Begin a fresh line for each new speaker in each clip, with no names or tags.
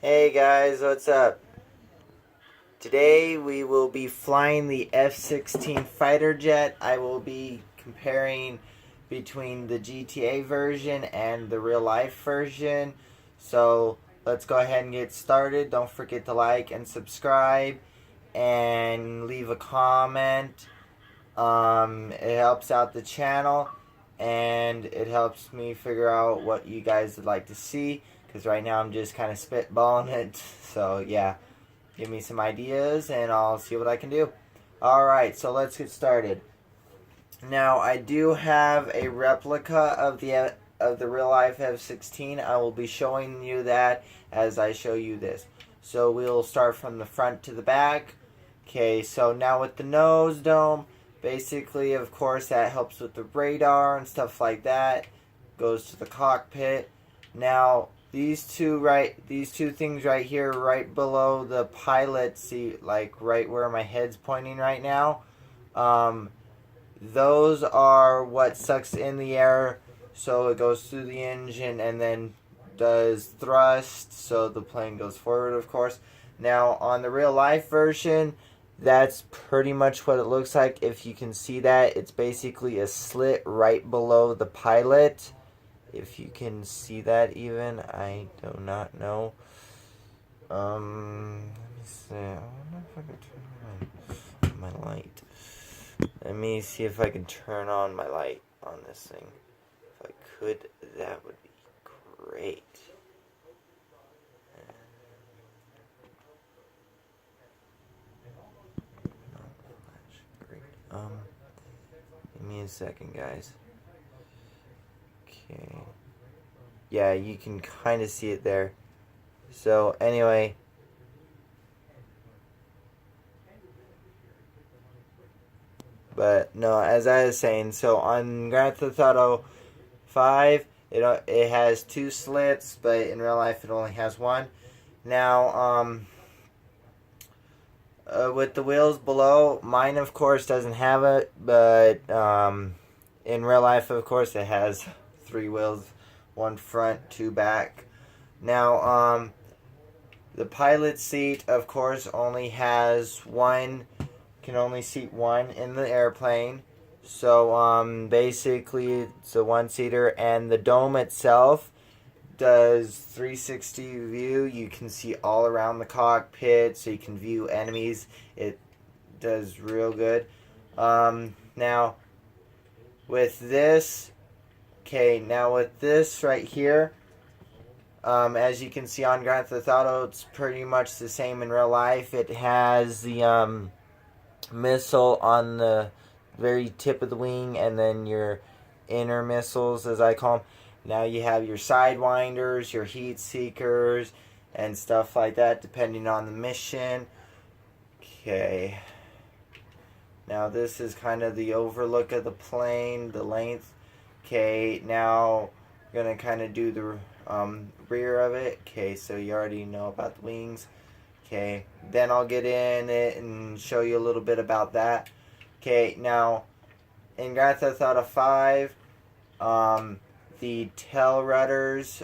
Hey guys, what's up? Today we will be flying the F-16 fighter jet. I will be comparing between the GTA version and the real life version. So let's go ahead and get started. Don't forget to like and subscribe and leave a comment. It helps out the channel and it helps me figure out what you guys would like to see. Because right now I'm just kind of spitballing it. So yeah, give me some ideas and I'll see what I can do. Alright, so let's get started. Now I do have a replica of the real life F-16. I will be showing you that as I show you this. So we'll start from the front to the back. Okay, so now with the nose dome, basically of course that helps with the radar and stuff like that. Goes to the cockpit. Now these two things right here, right below the pilot seat, like right where my head's pointing right now, those are what sucks in the air, so it goes through the engine and then does thrust, so the plane goes forward, of course. Now on the real life version, that's pretty much what it looks like. If you can see that, it's basically a slit right below the pilot. If you can see that even, I do not know. Let me see. I wonder if I can turn on my light. Let me see if I can turn on my light on this thing. If I could, that would be great. Give me a second, guys. Okay. Yeah, you can kind of see it there. So, anyway. But, no, as I was saying, so on Grand Theft Auto 5, it has two slits, but in real life it only has one. Now, with the wheels below, mine of course doesn't have it, but in real life of course it has three wheels, one front, two back. Now the pilot seat of course only has one, can only seat one in the airplane. So basically it's a one-seater, and the dome itself does 360 view. You can see all around the cockpit, so you can view enemies. It does real good. Now with this, right here, as you can see on Grand Theft Auto, it's pretty much the same in real life. It has the missile on the very tip of the wing, and then your inner missiles, as I call them. Now you have your sidewinders, your heat seekers, and stuff like that, depending on the mission. Okay. Now this is kind of the overlook of the plane, the length. Okay, now we're going to kind of do the rear of it. Okay, so you already know about the wings. Okay, then I'll get in it and show you a little bit about that. Okay, now in Grand Theft Auto 5, the tail rudders,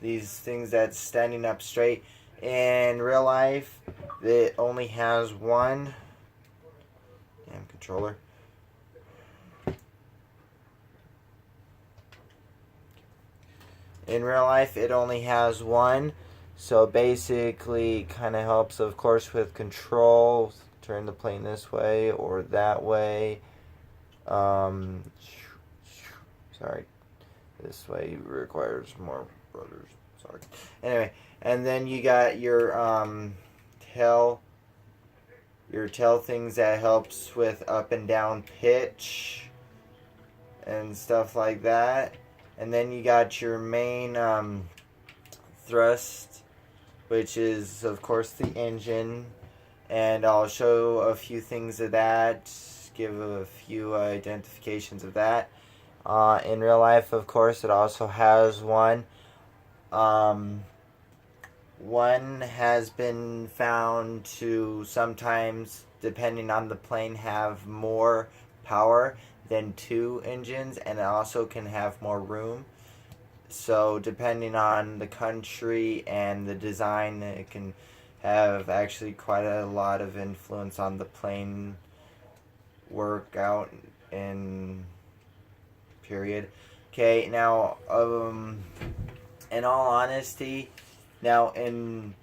these things that's standing up straight, in real life it only has one. Damn controller. In real life it only has one, so basically kind of helps of course with control. Turn the plane this way or that way. Sorry, this way requires more rudders. Sorry. Anyway, and then you got your tail things that helps with up and down pitch and stuff like that. And then you got your main thrust, which is of course the engine. And I'll show a few things of that, give a few identifications of that. In real life, of course, it also has one. One has been found to sometimes, depending on the plane, have more power than two engines, and it also can have more room. So depending on the country and the design, it can have actually quite a lot of influence on the plane workout in period. Okay, now in all honesty, now in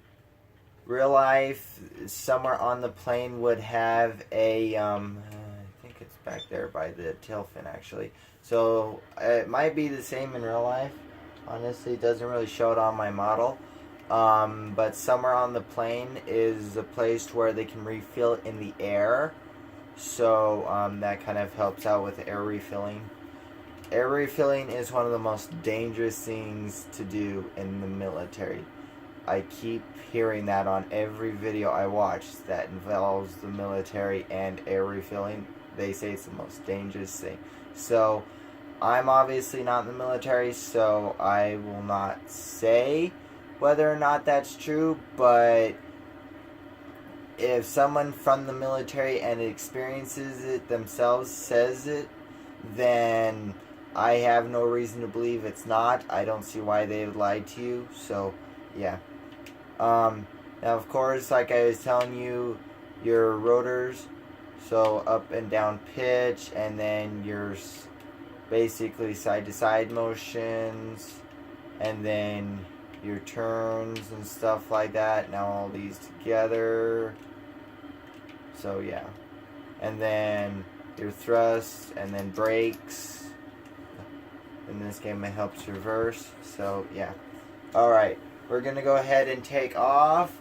real life, somewhere on the plane would have a I think it's back there by the tail fin actually. So it might be the same in real life. Honestly, it doesn't really show it on my model. But somewhere on the plane is a place where they can refill in the air. So that kind of helps out with air refilling. Air refilling is one of the most dangerous things to do in the military. I keep hearing that on every video I watch that involves the military and air refilling. They say it's the most dangerous thing. So, I'm obviously not in the military, so I will not say whether or not that's true, but if someone from the military and experiences it themselves says it, then I have no reason to believe it's not. I don't see why they would lie to you, so yeah. Now, of course, like I was telling you, your rotors, so up and down pitch, and then your basically side-to-side motions, and then your turns and stuff like that. Now all these together. So yeah. And then your thrust, and then brakes. In this game it helps reverse. So yeah. Alright. We're going to go ahead and take off,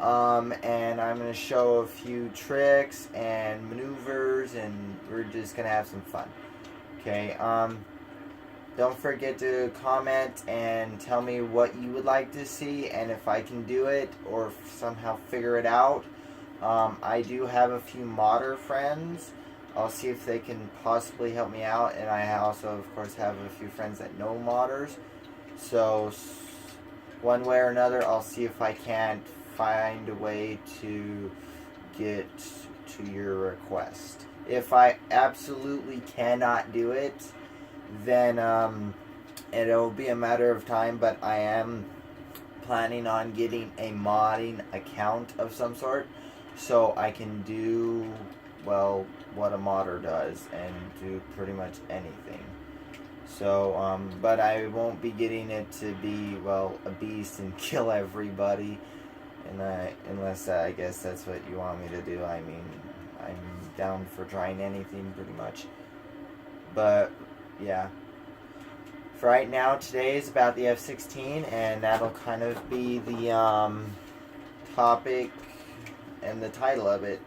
and I'm going to show a few tricks and maneuvers, and we're just going to have some fun. Okay, don't forget to comment and tell me what you would like to see, and if I can do it, or somehow figure it out. I do have a few modder friends. I'll see if they can possibly help me out, and I also, of course, have a few friends that know modders. So one way or another, I'll see if I can't find a way to get to your request. If I absolutely cannot do it, then it'll be a matter of time, but I am planning on getting a modding account of some sort, so I can do, well, what a modder does, and do pretty much anything. So, but I won't be getting it to be, well, a beast and kill everybody, and unless I guess that's what you want me to do. I mean, I'm down for trying anything pretty much. But yeah, for right now, today is about the F-16, and that'll kind of be the topic and the title of it.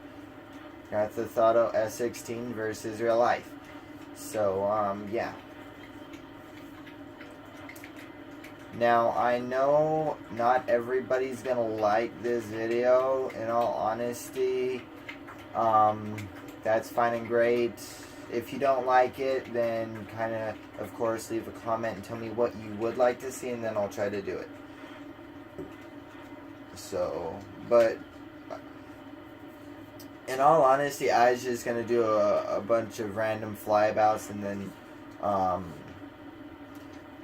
Grand Theft Auto F-16 versus real life. So yeah. Now, I know not everybody's gonna like this video, in all honesty. That's fine and great. If you don't like it, then of course, leave a comment and tell me what you would like to see, and then I'll try to do it. So, but in all honesty, I was just gonna do a bunch of random flyabouts, and then,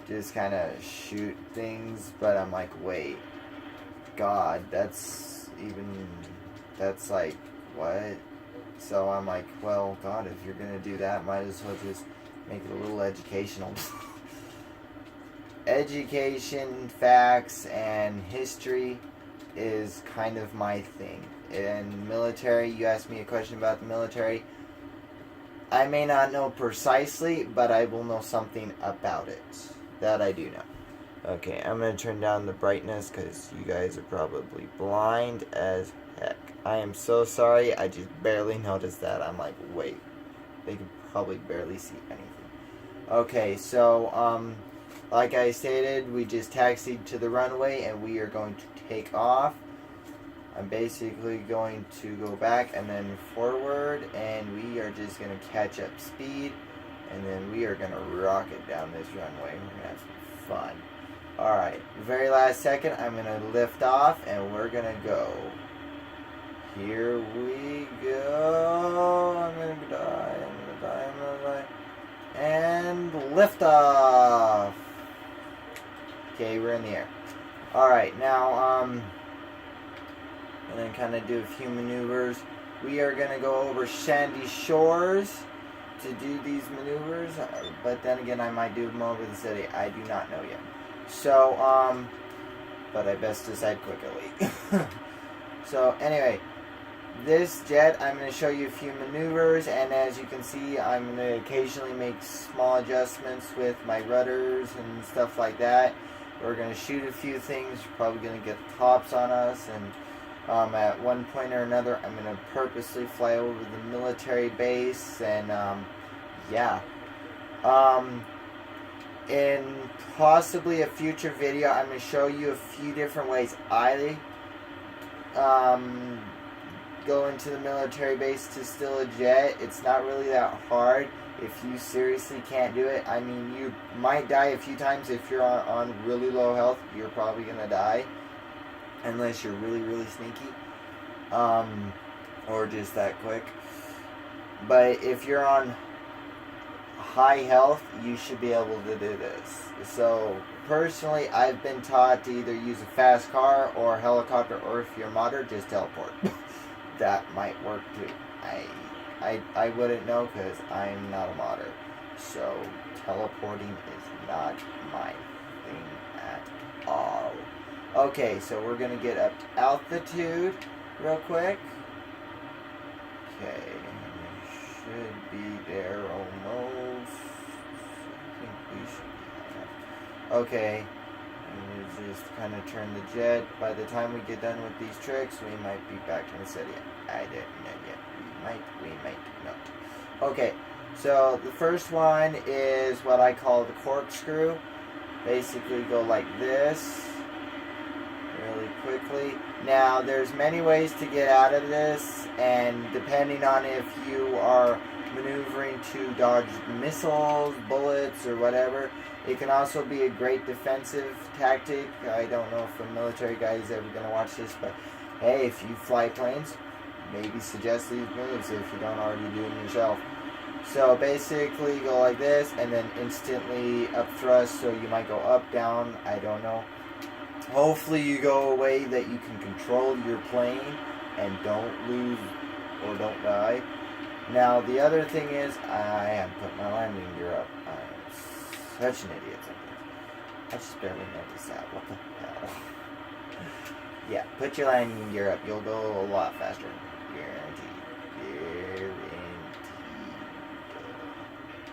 just kind of shoot things, but I'm like, wait, God, that's like, what? So I'm like, well, God, if you're gonna do that, might as well just make it a little educational. Education, facts, and history is kind of my thing. In military, you asked me a question about the military. I may not know precisely, but I will know something about it. That I do know. Okay, I'm going to turn down the brightness because you guys are probably blind as heck. I am so sorry, I just barely noticed that. I'm like, wait, they can probably barely see anything. Okay, so, like I stated, we just taxied to the runway and we are going to take off. I'm basically going to go back and then forward, and we are just going to catch up speed. And then we are going to rocket down this runway. We're going to have some fun. Alright, very last second, I'm going to lift off, and we're going to go. Here we go. I'm going to die, I'm going to die. And lift off. Okay, we're in the air. Alright, now, and then kind of do a few maneuvers. We are going to go over sandy shores to do these maneuvers, but then again, I might do them over the city. I do not know yet. So, but I best decide quickly. So, anyway, this jet, I'm going to show you a few maneuvers, and as you can see, I'm going to occasionally make small adjustments with my rudders and stuff like that. We're going to shoot a few things. We're probably going to get the tops on us, and at one point or another, I'm going to purposely fly over the military base, and yeah. In possibly a future video, I'm going to show you a few different ways I go into the military base to steal a jet. It's not really that hard if you seriously can't do it. I mean, you might die a few times if you're on really low health. You're probably going to die unless you're really, really sneaky, or just that quick. But if you're on high health, you should be able to do this. So personally, I've been taught to either use a fast car or a helicopter, or if you're a modder, just teleport. That might work too. I wouldn't know because I'm not a modder. So teleporting is not my thing at all. Okay, so we're going to get up to altitude real quick. Okay, should be there almost. I think we should be there. Okay, and we just kind of turn the jet. By the time we get done with these tricks, we might be back in the city. I don't know yet. We might not. Okay, so the first one is what I call the corkscrew. Basically go like this really quickly. Now there's many ways to get out of this, and depending on if you are maneuvering to dodge missiles, bullets, or whatever, it can also be a great defensive tactic. I don't know if a military guy is ever going to watch this, but hey, if you fly planes, maybe suggest these moves if you don't already do them yourself. So basically go like this and then instantly up thrust, so you might go up, down, I don't know. Hopefully you go a way that you can control your plane and don't lose or don't die. Now the other thing is, I haven't put my landing gear up. I'm such an idiot sometimes. I just barely noticed that. What the hell? Yeah, put your landing gear up. You'll go a lot faster. Guaranteed. Guaranteed.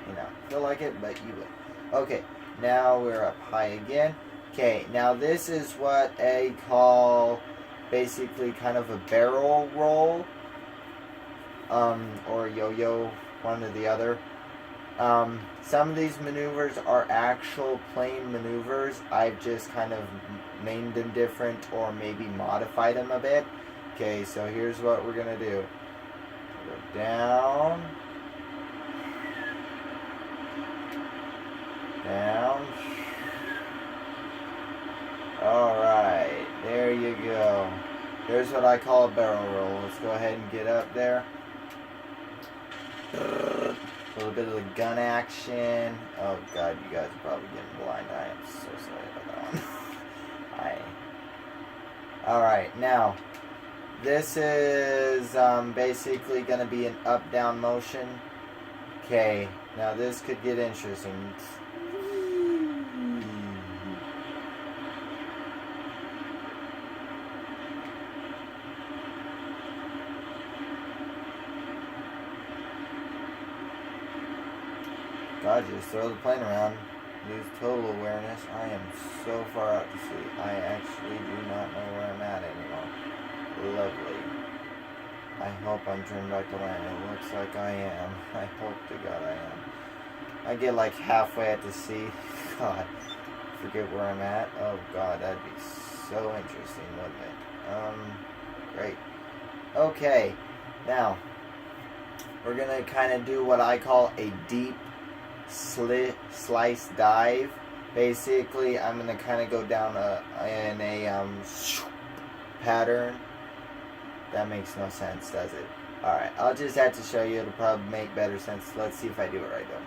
You know, feel like it, but you will. Okay, now we're up high again. Okay, now this is what I call basically kind of a barrel roll, or yo-yo, one or the other. Some of these maneuvers are actual plane maneuvers. I've just kind of named them different or maybe modified them a bit. Okay, so here's what we're going to do. Go down. Down. Alright, there you go. There's what I call a barrel roll. Let's go ahead and get up there. A little bit of the gun action. Oh god, you guys are probably getting blind. I am so sorry about that one. Alright, now, this is basically going to be an up-down motion. Okay, now this could get interesting. God, just throw the plane around. Lose total awareness. I am so far out to sea. I actually do not know where I'm at anymore. Lovely. I hope I'm turned back to land. It looks like I am. I hope to God I am. I get like halfway at the sea. God, forget where I'm at. Oh God, that'd be so interesting, wouldn't it? Great. Okay, now we're gonna kind of do what I call a deep slice dive. Basically, I'm gonna kind of go down in a pattern. That makes no sense, does it? Alright, I'll just have to show you. It'll probably make better sense. Let's see if I do it right though.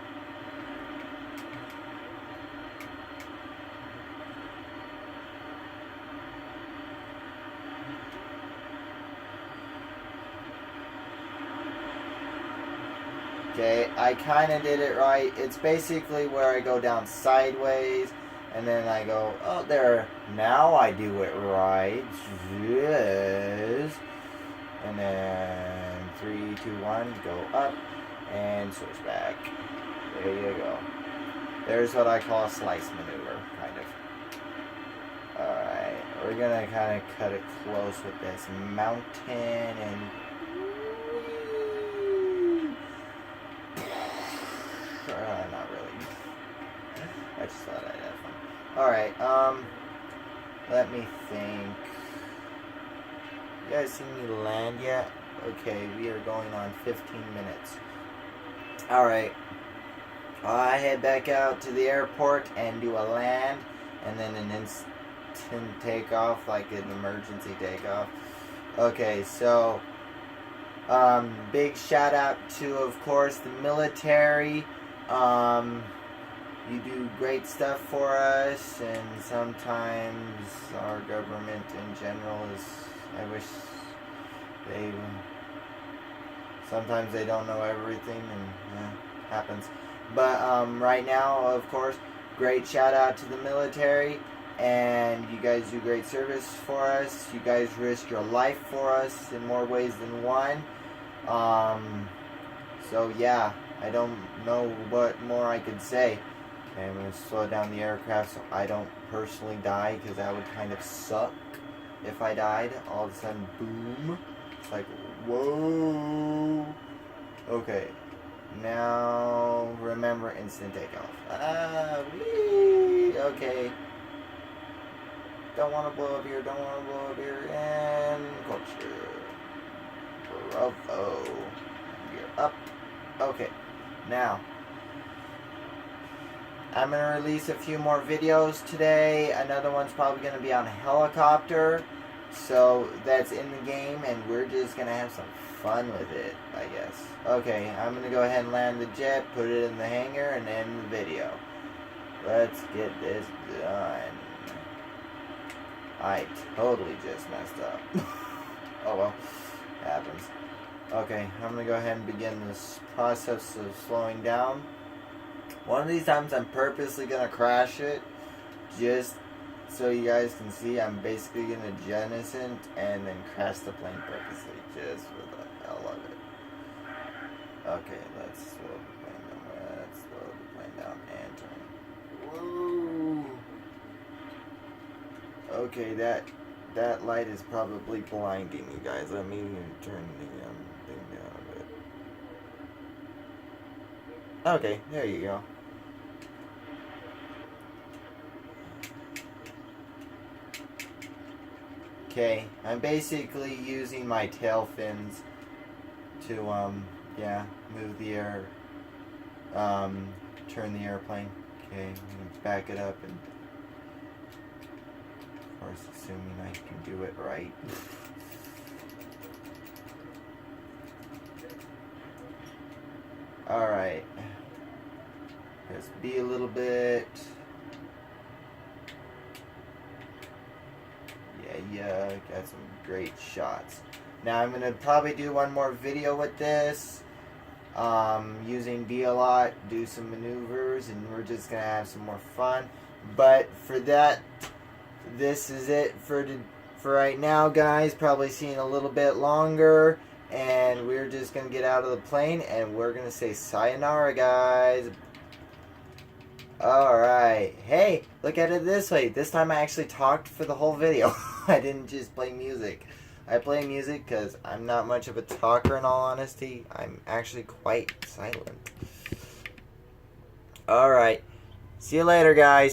Okay, I kind of did it right. It's basically where I go down sideways, and then I go, oh, there. Now I do it right. Yes. And then 3, 2, 1, go up, and switch back. There you go. There's what I call a slice maneuver, kind of. Alright, we're gonna kind of cut it close with this mountain, and not really. I just thought I'd have fun. Alright, let me think. You guys seen me land yet? Okay, we are going on 15 minutes. Alright. I head back out to the airport and do a land, and then an instant takeoff, like an emergency takeoff. Okay, so big shout out to, of course, the military. You do great stuff for us, and sometimes our government in general is, I wish they, sometimes they don't know everything, and happens. But right now, of course, great shout out to the military, and you guys do great service for us. You guys risk your life for us in more ways than one. So yeah, I don't know what more I could say. Okay, I'm going to slow down the aircraft so I don't personally die, because that would kind of suck if I died. All of a sudden, boom. It's like, whoa. Okay. Now, remember instant takeoff. Whee! Okay. Don't want to blow up here, don't want to blow up here. And culture. Bravo. You're up. Okay. Now, I'm going to release a few more videos today. Another one's probably going to be on a helicopter. So, that's in the game, and we're just going to have some fun with it, I guess. Okay, I'm going to go ahead and land the jet, put it in the hangar, and end the video. Let's get this done. I totally just messed up. Oh well, happens. Okay, I'm going to go ahead and begin this process of slowing down. One of these times I'm purposely going to crash it, just so you guys can see. I'm basically going to jettison and then crash the plane purposely, just for the hell of it. Okay, let's slow the plane down. Let's slow the plane down and turn. Whoa! Okay, that light is probably blinding you guys. Let me turn the thing down a bit. Okay, there you go. Okay, I'm basically using my tail fins to, move the air, turn the airplane. Okay, I'm gonna back it up, and of course, assuming I can do it right. Alright. Press B a little bit. Yeah, got some great shots. Now I'm going to probably do one more video with this. Using B a lot, do some maneuvers, and we're just going to have some more fun. But for that, this is it for right now, guys. Probably seeing a little bit longer. And we're just going to get out of the plane, and we're going to say sayonara, guys. Alright. Hey, look at it this way. This time I actually talked for the whole video. I didn't just play music. I play music because I'm not much of a talker, in all honesty. I'm actually quite silent. Alright. See you later, guys.